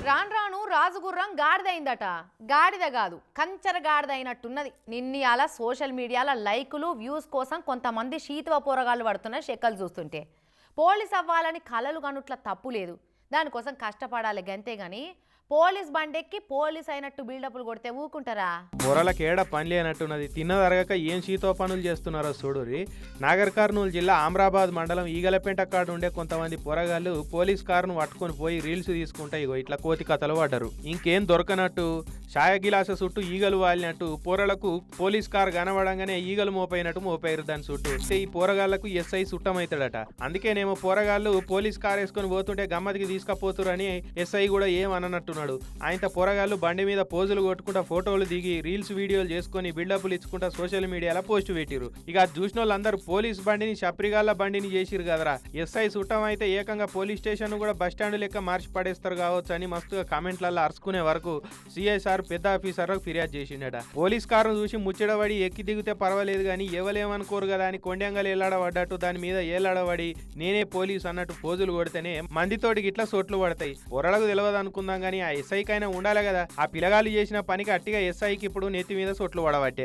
రాను రాను రాజుగుర్రం గాడిదైందట. గాడిద కాదు, కంచర గాడిద అయినట్టున్నది. నిన్నయాల సోషల్ మీడియాలో లైకులు వ్యూస్ కోసం కొంతమంది శీతవ పోరగాళ్ళు పడుతున్న షెక్కలు చూస్తుంటే పోలీస్ అవ్వాలని కలలు కనుట్ల తప్పు లేదు. దానికోసం కష్టపడాలి గంతే గాని పోలీస్ బండెక్కి పోలీస్ అయినట్టు బిల్డప్లు కొడితే ఊకుంటారా? పొరలకు ఏడ పని లేనట్టున్నది. తిన్నదరగక ఏం శీతో పనులు చేస్తున్నారో చూడురి. నాగర్ కర్నూలు జిల్లా ఆమ్రాబాద్ మండలం ఈగలపేట కాడ ఉండే కొంతమంది పొరగాళ్ళు పోలీస్ కారును పట్టుకొని పోయి రీల్స్ తీసుకుంటే ఇగో ఇట్లా కోతి కథలు పడ్డారు. ఇంకేం దొరకనట్టు ఛాయ గిలాస చుట్టూ ఈగలు వాలినట్టు పోరలకు పోలీస్ కారు కనబడంగానే ఈగలు మోపైనట్టు మోపారు దాని చుట్టూ. ఈ పోరగాళ్లకు ఎస్ఐ చుట్టమవుతాడట. అందుకేనేమో పోరగాళ్ళు పోలీస్ కారు వేసుకొని పోతుంటే గమ్మతికి తీసుకపోతురని ఎస్ఐ కూడా ఏం అననట్టు. ఆయనతో పోరగాళ్ళు బండి మీద పోజులు కొట్టుకుంటా ఫోటోలు దిగి రీల్స్ వీడియోలు చేసుకుని బిల్డప్లు ఇచ్చుకుంటా సోషల్ మీడియాలో పోస్ట్ పెట్టిరు. ఇక అది చూసిన వాళ్ళందరూ పోలీస్ బండిని చప్రిగాళ్ళ బండిని చేసిరు కదరా. ఎస్ఐ చుట్టం అయితే ఏకంగా పోలీస్ స్టేషన్ కూడా బస్ స్టాండ్ లెక్క మార్చి పడేస్తారు కావచ్చు అని మస్తుగా కామెంట్లలో అరుచుకునే వరకు సిఐ సార్ పెద్ద ఆఫీసర్లకు ఫిర్యాదు చేసిండట. పోలీస్ కారును చూసి ముచ్చడబడి ఎక్కి దిగితే పర్వాలేదు కానీ ఎవలేమనుకోరు కదా అని కొండంగలు ఏలాడబడ్డట్టు దాని మీద ఏలాడబడి నేనే పోలీస్ అన్నట్టు పోజులు కొడితేనే మందితోటి ఇట్లా సోట్లు పడతాయి. పొరలకు తెలియదు అనుకుందాం కానీ ఆ ఎస్ఐకైనా ఉండాలి కదా. ఆ పిల్లగాళ్ళు చేసిన పనికి అట్టిగా ఎస్ఐకి ఇప్పుడు నెత్తి మీద సొట్లు పడబట్టే.